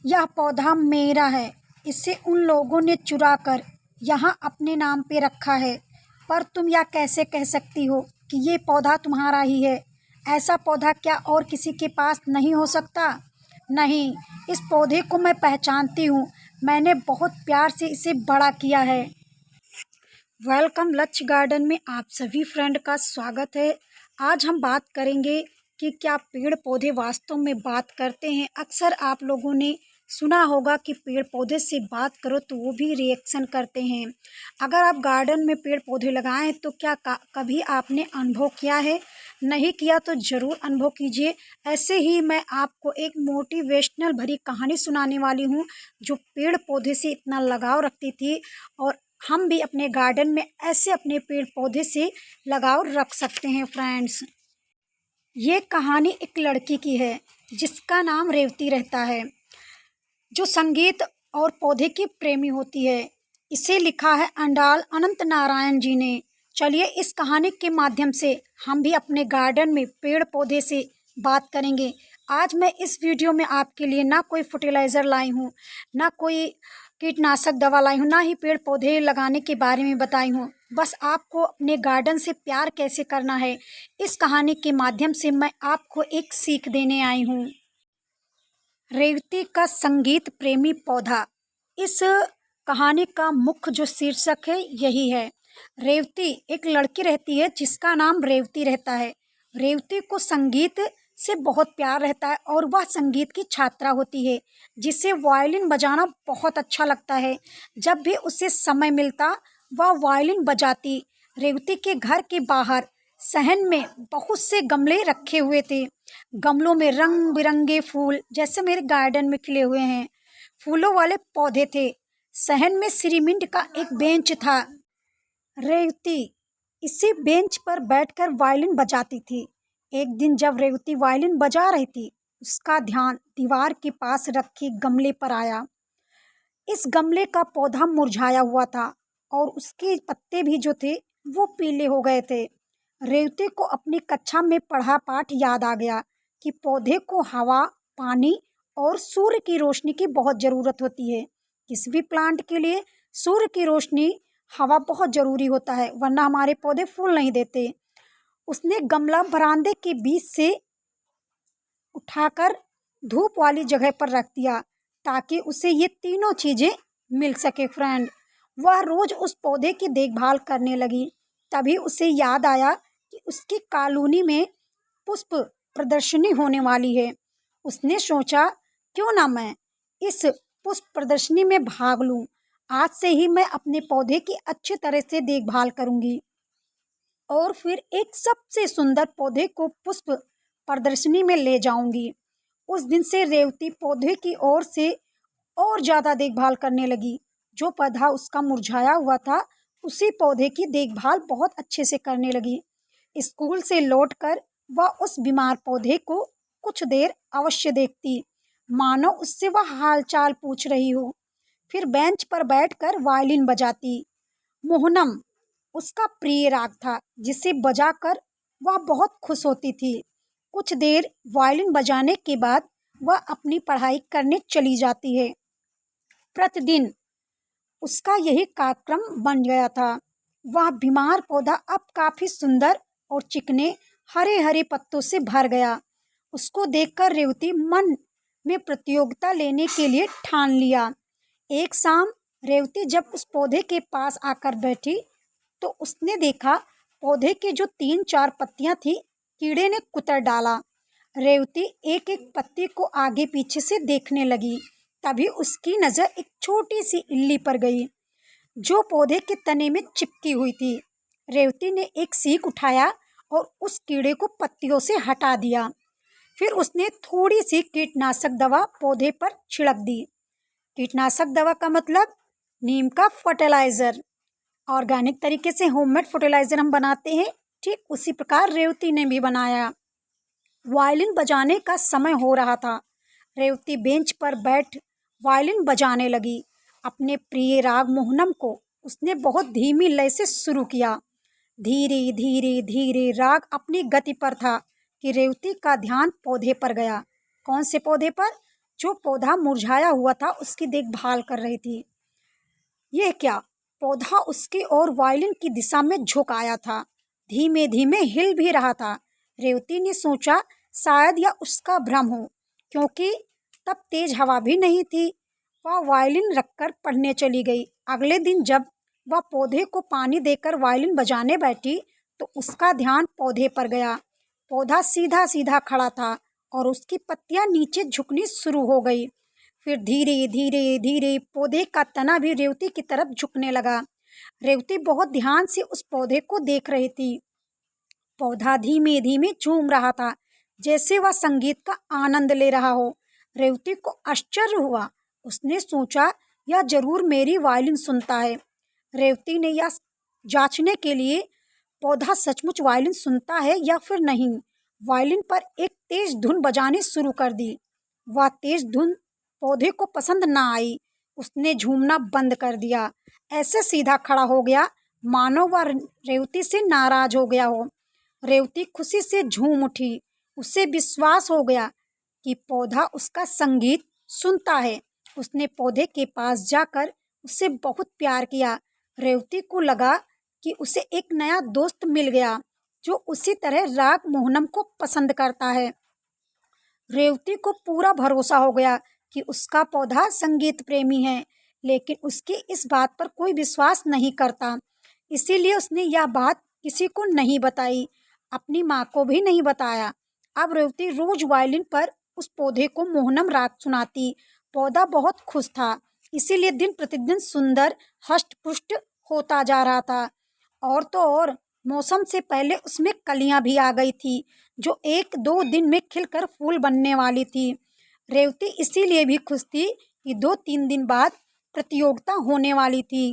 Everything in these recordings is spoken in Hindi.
यह पौधा मेरा है। इसे उन लोगों ने चुरा कर यहाँ अपने नाम पे रखा है। पर तुम यह कैसे कह सकती हो कि ये पौधा तुम्हारा ही है? ऐसा पौधा क्या और किसी के पास नहीं हो सकता? नहीं, इस पौधे को मैं पहचानती हूँ। मैंने बहुत प्यार से इसे बड़ा किया है। वेलकम लक्ष्य गार्डन में आप सभी फ्रेंड का स्वागत है। आज हम बात करेंगे कि क्या पेड़ पौधे वास्तव में बात करते हैं। अक्सर आप लोगों ने सुना होगा कि पेड़ पौधे से बात करो तो वो भी रिएक्शन करते हैं। अगर आप गार्डन में पेड़ पौधे लगाएं तो क्या कभी आपने अनुभव किया है? नहीं किया तो ज़रूर अनुभव कीजिए। ऐसे ही मैं आपको एक मोटिवेशनल भरी कहानी सुनाने वाली हूँ जो पेड़ पौधे से इतना लगाव रखती थी, और हम भी अपने गार्डन में ऐसे अपने पेड़ पौधे से लगाव रख सकते हैं फ्रेंड्स। ये कहानी एक लड़की की है जिसका नाम रेवती रहता है, जो संगीत और पौधे की प्रेमी होती है। इसे लिखा है अंडाल अनंत नारायण जी ने। चलिए इस कहानी के माध्यम से हम भी अपने गार्डन में पेड़ पौधे से बात करेंगे। आज मैं इस वीडियो में आपके लिए ना कोई फर्टिलाइज़र लाई हूँ, ना कोई कीटनाशक दवा लाई हूँ, ना ही पेड़ पौधे लगाने के बारे में बताई हूँ। बस आपको अपने गार्डन से प्यार कैसे करना है, इस कहानी के माध्यम से मैं आपको एक सीख देने आई हूँ। रेवती का संगीत प्रेमी पौधा। इस कहानी का मुख्य जो शीर्षक है यही है। रेवती एक लड़की रहती है जिसका नाम रेवती रहता है। रेवती को संगीत से बहुत प्यार रहता है और वह संगीत की छात्रा होती है जिसे वायलिन बजाना बहुत अच्छा लगता है। जब भी उसे समय मिलता वह वायलिन बजाती। रेवती के घर के बाहर सहन में बहुत से गमले रखे हुए थे। गमलों में रंग बिरंगे फूल जैसे मेरे गार्डन में खिले हुए हैं, फूलों वाले पौधे थे। सहन में सिरिमिंड का एक बेंच था। रेवती इसी बेंच पर बैठकर वायलिन बजाती थी। एक दिन जब रेवती वायलिन बजा रही थी, उसका ध्यान दीवार के पास रखे गमले पर आया। इस गमले का पौधा मुरझाया हुआ था और उसके पत्ते भी जो थे वो पीले हो गए थे। रेवती को अपनी कक्षा में पढ़ा पाठ याद आ गया कि पौधे को हवा, पानी और सूर्य की रोशनी की बहुत ज़रूरत होती है। किसी भी प्लांट के लिए सूर्य की रोशनी, हवा बहुत ज़रूरी होता है, वरना हमारे पौधे फूल नहीं देते। उसने गमला बरामदे के बीच से उठाकर धूप वाली जगह पर रख दिया ताकि उसे ये तीनों चीज़ें मिल सके फ्रेंड। वह रोज़ उस पौधे की देखभाल करने लगी। तभी उसे याद आया कि उसकी कॉलोनी में पुष्प प्रदर्शनी होने वाली है। उसने सोचा, क्यों ना मैं इस पुष्प प्रदर्शनी में भाग लूं। आज से ही मैं अपने पौधे की अच्छी तरह से देखभाल करूंगी और फिर एक सबसे सुंदर पौधे को पुष्प प्रदर्शनी में ले जाऊंगी। उस दिन से रेवती पौधे की ओर से और ज़्यादा देखभाल करने लगी। जो पौधा उसका मुरझाया हुआ था, उसी पौधे की देखभाल बहुत अच्छे से करने लगी। स्कूल से लौटकर वह उस बीमार पौधे को कुछ देर अवश्य देखती, मानो उससे वह हालचाल पूछ रही हो। फिर बेंच पर बैठकर वायलिन बजाती। मोहनम उसका प्रिय राग था जिसे बजाकर वह बहुत खुश होती थी। कुछ देर वायलिन बजाने के बाद वह अपनी पढ़ाई करने चली जाती है। प्रतिदिन उसका यही कार्यक्रम बन गया था। वह बीमार पौधा अब काफी सुंदर और चिकने हरे हरे पत्तों से भर गया। उसको देखकर रेवती मन में प्रतियोगिता लेने के लिए ठान लिया। एक शाम रेवती जब उस पौधे के पास आकर बैठी तो उसने देखा पौधे की जो 3-4 पत्तियां थी, कीड़े ने कुतर डाला। रेवती एक एक पत्ती को आगे पीछे से देखने लगी। तभी उसकी नज़र एक छोटी सी इल्ली पर गई जो पौधे के तने में चिपकी हुई थी। रेवती ने एक सीख उठाया और उस कीड़े को पत्तियों से हटा दिया। फिर उसने थोड़ी सी कीटनाशक दवा पौधे पर छिड़क दी। कीटनाशक दवा का मतलब नीम का फर्टिलाइज़र। ऑर्गेनिक तरीके से होममेड फर्टिलाइज़र हम बनाते हैं, ठीक उसी प्रकार रेवती ने भी बनाया। वायलिन बजाने का समय हो रहा था। रेवती बेंच पर बैठ वायलिन बजाने लगी। अपने प्रिय राग मोहनम को उसने बहुत धीमी लय से शुरू किया। धीरे धीरे धीरे राग अपनी गति पर था कि रेवती का ध्यान पौधे पर गया। कौन से पौधे पर? जो पौधा मुरझाया हुआ था उसकी देखभाल कर रही थी। यह क्या? पौधा उसकी ओर वायलिन की दिशा में झुक आया था, धीमे धीमे हिल भी रहा था। रेवती ने सोचा शायद यह उसका भ्रम हो, क्योंकि तब तेज हवा भी नहीं थी। वह वायलिन रखकर पढ़ने चली गई। अगले दिन जब वह पौधे को पानी देकर वायलिन बजाने बैठी तो उसका ध्यान पौधे पर गया। पौधा सीधा सीधा खड़ा था और उसकी पत्तियां नीचे झुकनी शुरू हो गई। फिर धीरे धीरे धीरे पौधे का तना भी रेवती की तरफ झुकने लगा। रेवती बहुत ध्यान से उस पौधे को देख रही थी। पौधा धीमे धीमे झूम रहा था, जैसे वह संगीत का आनंद ले रहा हो। रेवती को आश्चर्य हुआ। उसने सोचा यह जरूर मेरी वायलिन सुनता है। रेवती ने यह जांचने के लिए पौधा सचमुच वायलिन सुनता है या फिर नहीं, वायलिन पर एक तेज धुन बजानी शुरू कर दी। वह तेज धुन पौधे को पसंद ना आई। उसने झूमना बंद कर दिया, ऐसे सीधा खड़ा हो गया मानो वह रेवती से नाराज हो गया हो। रेवती खुशी से झूम उठी। उसे विश्वास हो गया कि पौधा उसका संगीत सुनता है। उसने पौधे के पास जाकर उसे बहुत प्यार किया। रेवती को लगा कि उसे एक नया दोस्त मिल गया जो उसी तरह राग मोहनम को पसंद करता है। रेवती को पूरा भरोसा हो गया कि उसका पौधा संगीत प्रेमी है, लेकिन उसकी इस बात पर कोई विश्वास नहीं करता। इसीलिए उसने यह बात किसी को नहीं बताई, अपनी माँ को भी नहीं बताया। अब रेवती रोज वायलिन पर उस पौधे को मोहनम राग सुनाती। पौधा बहुत खुश था, इसीलिए दिन प्रतिदिन सुंदर हष्ट पुष्ट होता जा रहा था। और तो और मौसम से पहले उसमें कलियां भी आ गई थी, जो एक दो दिन में खिलकर फूल बनने वाली थी। रेवती इसीलिए भी खुश थी कि 2-3 दिन बाद प्रतियोगिता होने वाली थी।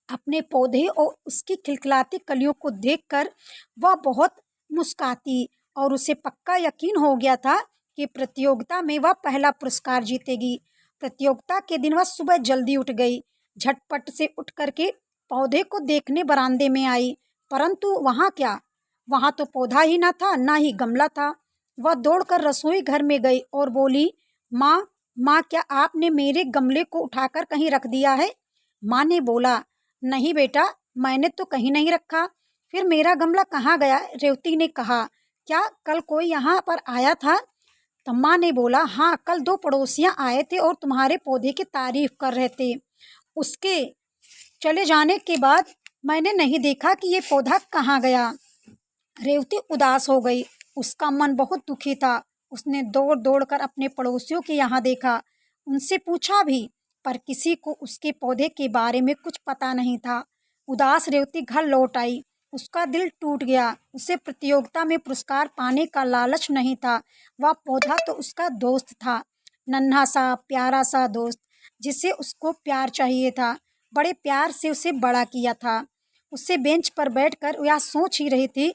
अपने पौधे और उसकी खिलखिलाती कलियों को देखकर वह बहुत मुस्कुराती और उसे पक्का यकीन हो गया था कि प्रतियोगिता में वह पहला पुरस्कार जीतेगी। प्रतियोगिता के दिन वह सुबह जल्दी उठ गई। झटपट से उठ करके पौधे को देखने बरामदे में आई, परंतु वहाँ क्या, वहाँ तो पौधा ही ना था, ना ही गमला था। वह दौड़कर रसोई घर में गई और बोली, माँ माँ, क्या आपने मेरे गमले को उठाकर कहीं रख दिया है? माँ ने बोला, नहीं बेटा, मैंने तो कहीं नहीं रखा। फिर मेरा गमला कहाँ गया? रेवती ने कहा, क्या कल कोई यहाँ पर आया था? तो माँ ने बोला, हाँ, कल 2 पड़ोसियाँ आए थे और तुम्हारे पौधे की तारीफ कर रहे थे। उसके चले जाने के बाद मैंने नहीं देखा कि ये पौधा कहाँ गया। रेवती उदास हो गई। उसका मन बहुत दुखी था। उसने दौड़ दौड़ कर अपने पड़ोसियों के यहाँ देखा, उनसे पूछा भी, पर किसी को उसके पौधे के बारे में कुछ पता नहीं था। उदास रेवती घर लौट आई। उसका दिल टूट गया। उसे प्रतियोगिता में पुरस्कार पाने का लालच नहीं था। वह पौधा तो उसका दोस्त था, नन्हा सा प्यारा सा दोस्त, जिसे उसको प्यार चाहिए था। बड़े प्यार से उसे बड़ा किया था। उससे बेंच पर बैठकर वह सोच ही रही थी,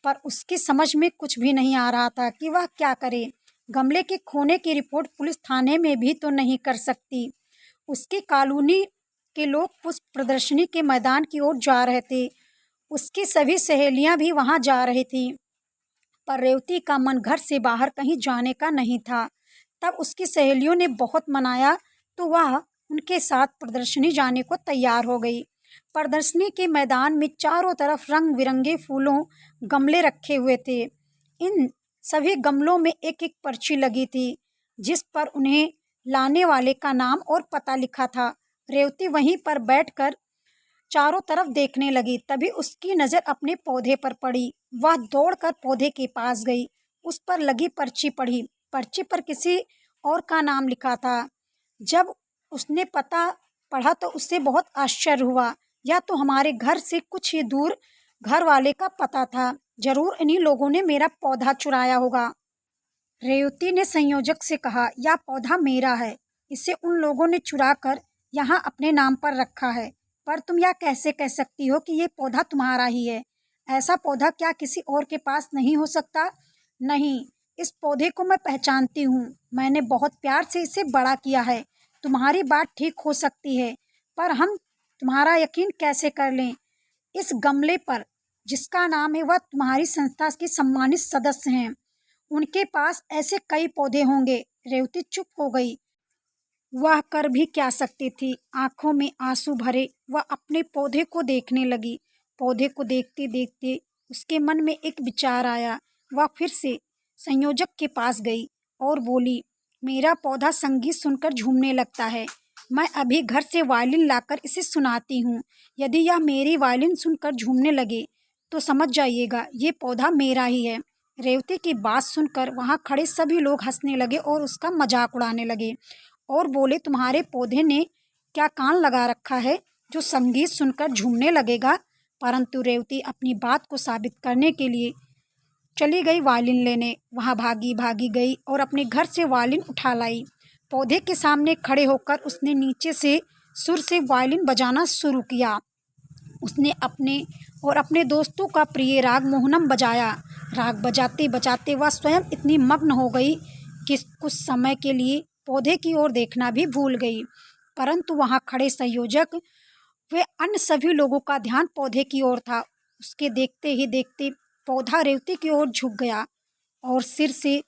पर उसकी समझ में कुछ भी नहीं आ रहा था कि वह क्या करे। गमले के खोने की रिपोर्ट पुलिस थाने में भी तो नहीं कर सकती। उसकी कॉलोनी के लोग पुष्प प्रदर्शनी के मैदान की ओर जा रहे थे। उसकी सभी सहेलियां भी वहां जा रही थी, पर रेवती का मन घर से बाहर कहीं जाने का नहीं था। तब उसकी सहेलियों ने बहुत मनाया तो वह उनके साथ प्रदर्शनी जाने को तैयार हो गई। प्रदर्शनी के मैदान में चारों तरफ रंग बिरंगे फूलों गमले रखे हुए थे। इन सभी गमलों में एक एक पर्ची लगी थी, जिस पर उन्हें लाने वाले का नाम और पता लिखा था। रेवती वहीं पर बैठकर चारों तरफ देखने लगी। तभी उसकी नज़र अपने पौधे पर पड़ी। वह दौड़कर पौधे के पास गई। उस पर लगी पर्ची पढ़ी। पर्ची पर किसी और का नाम लिखा था। जब उसने पता पढ़ा तो उससे बहुत आश्चर्य हुआ। यह तो हमारे घर से कुछ ही दूर घर वाले का पता था। जरूर इन्हीं लोगों ने मेरा पौधा चुराया होगा। रेवती ने संयोजक से कहा, यह पौधा मेरा है। इसे उन लोगों ने चुरा कर यहाँ अपने नाम पर रखा है। पर तुम यह कैसे कह सकती हो कि ये पौधा तुम्हारा ही है? ऐसा पौधा क्या किसी और के पास नहीं हो सकता? नहीं, इस पौधे को मैं पहचानती हूँ। मैंने बहुत प्यार से इसे बड़ा किया है। तुम्हारी बात ठीक हो सकती है, पर हम तुम्हारा यकीन कैसे कर लें? इस गमले पर जिसका नाम है वह तुम्हारी संस्था के सम्मानित सदस्य हैं। उनके पास ऐसे कई पौधे होंगे। रेवती चुप हो गई। वह कर भी क्या सकती थी। आंखों में आंसू भरे वह अपने पौधे को देखने लगी। पौधे को देखते देखते उसके मन में एक विचार आया। वह फिर से संयोजक के पास गई और बोली, मेरा पौधा संगीत सुनकर झूमने लगता है। मैं अभी घर से वायलिन लाकर इसे सुनाती हूँ। यदि यह मेरी वायलिन सुनकर झूमने लगे तो समझ जाइएगा ये पौधा मेरा ही है। रेवती की बात सुनकर वहाँ खड़े सभी लोग हंसने लगे और उसका मजाक उड़ाने लगे और बोले, तुम्हारे पौधे ने क्या कान लगा रखा है जो संगीत सुनकर झूमने लगेगा। परंतु रेवती अपनी बात को साबित करने के लिए चली गई वायलिन लेने। वहाँ भागी भागी गई और अपने घर से वायलिन उठा लाई। पौधे के सामने खड़े होकर उसने नीचे से सुर से वायलिन बजाना शुरू किया। उसने अपने और अपने दोस्तों का प्रिय राग मोहनम बजाया। राग बजाते बजाते वह स्वयं इतनी मग्न हो गई कि कुछ समय के लिए पौधे की ओर देखना भी भूल गई। परंतु वहाँ खड़े संयोजक वे अन्य सभी लोगों का ध्यान पौधे की ओर था। उसके देखते ही देखते पौधा रेवती की ओर झुक गया और सिर से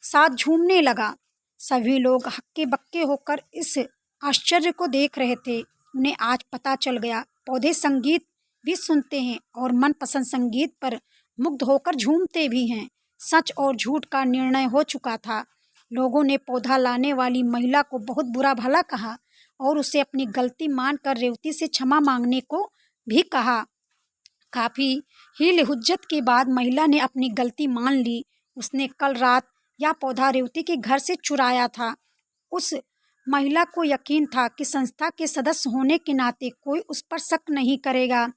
साथ झूमने लगा। सभी लोग हक्के बक्के होकर इस आश्चर्य को देख रहे थे। उन्हें आज पता चल गया पौधे संगीत भी सुनते हैं और मनपसंद संगीत पर मुग्ध होकर झूमते भी हैं। सच और झूठ का निर्णय हो चुका था। लोगों ने पौधा लाने वाली महिला को बहुत बुरा भला कहा और उसे अपनी गलती मानकर रेवती से क्षमा मांगने को भी कहा। काफ़ी हील हुज्जत के बाद महिला ने अपनी गलती मान ली। उसने कल रात यह पौधा रेवती के घर से चुराया था। उस महिला को यकीन था कि संस्था के सदस्य होने के नाते कोई उस पर शक नहीं करेगा।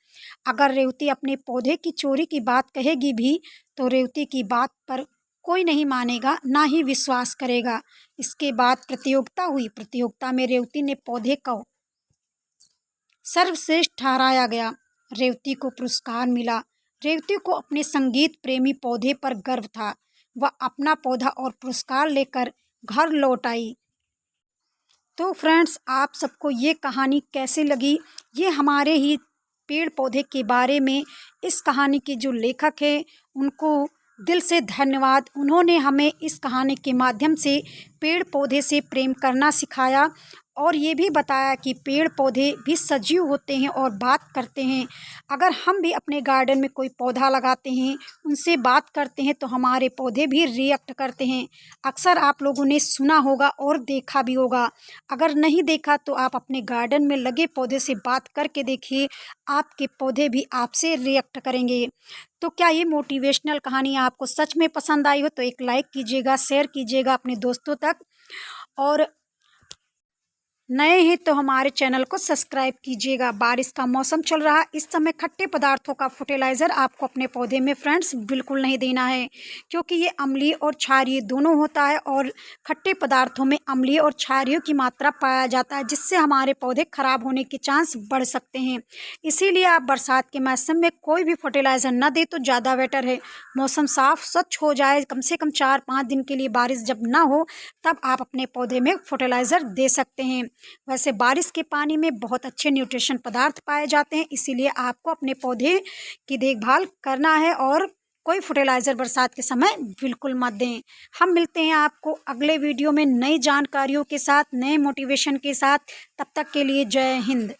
अगर रेवती अपने पौधे की चोरी की बात कहेगी भी तो रेवती की बात पर कोई नहीं मानेगा, ना ही विश्वास करेगा। इसके बाद प्रतियोगिता हुई। प्रतियोगिता में रेवती ने पौधे को सर्वश्रेष्ठ ठहराया गया। रेवती को पुरस्कार मिला। रेवती को अपने संगीत प्रेमी पौधे पर गर्व था। वह अपना पौधा और पुरस्कार लेकर घर लौट आई। तो फ्रेंड्स, आप सबको ये कहानी कैसी लगी? ये हमारे ही पेड़ पौधे के बारे में इस कहानी के जो लेखक हैं उनको दिल से धन्यवाद। उन्होंने हमें इस कहानी के माध्यम से पेड़ पौधे से प्रेम करना सिखाया और ये भी बताया कि पेड़ पौधे भी सजीव होते हैं और बात करते हैं। अगर हम भी अपने गार्डन में कोई पौधा लगाते हैं, उनसे बात करते हैं तो हमारे पौधे भी रिएक्ट करते हैं। अक्सर आप लोगों ने सुना होगा और देखा भी होगा। अगर नहीं देखा तो आप अपने गार्डन में लगे पौधे से बात करके देखिए, आपके पौधे भी आपसे रिएक्ट करेंगे। तो क्या ये मोटिवेशनल कहानी आपको सच में पसंद आई हो तो एक लाइक कीजिएगा, शेयर कीजिएगा अपने दोस्तों तक, और नए हैं तो हमारे चैनल को सब्सक्राइब कीजिएगा। बारिश का मौसम चल रहा है, इस समय खट्टे पदार्थों का फर्टिलाइज़र आपको अपने पौधे में फ्रेंड्स बिल्कुल नहीं देना है, क्योंकि ये अम्लीय और क्षारीय दोनों होता है और खट्टे पदार्थों में अम्लीय और क्षारीय की मात्रा पाया जाता है, जिससे हमारे पौधे खराब होने के चांस बढ़ सकते हैं। इसीलिए आप बरसात के मौसम में कोई भी फर्टिलाइज़र न दे तो ज़्यादा बेटर है। मौसम साफ स्वच्छ हो जाए, कम से कम 4-5 दिन के लिए बारिश जब ना हो, तब आप अपने पौधे में फर्टिलाइज़र दे सकते हैं। वैसे बारिश के पानी में बहुत अच्छे न्यूट्रिशन पदार्थ पाए जाते हैं, इसीलिए आपको अपने पौधे की देखभाल करना है और कोई फर्टिलाइज़र बरसात के समय बिल्कुल मत दें। हम मिलते हैं आपको अगले वीडियो में नई जानकारियों के साथ, नए मोटिवेशन के साथ। तब तक के लिए जय हिंद।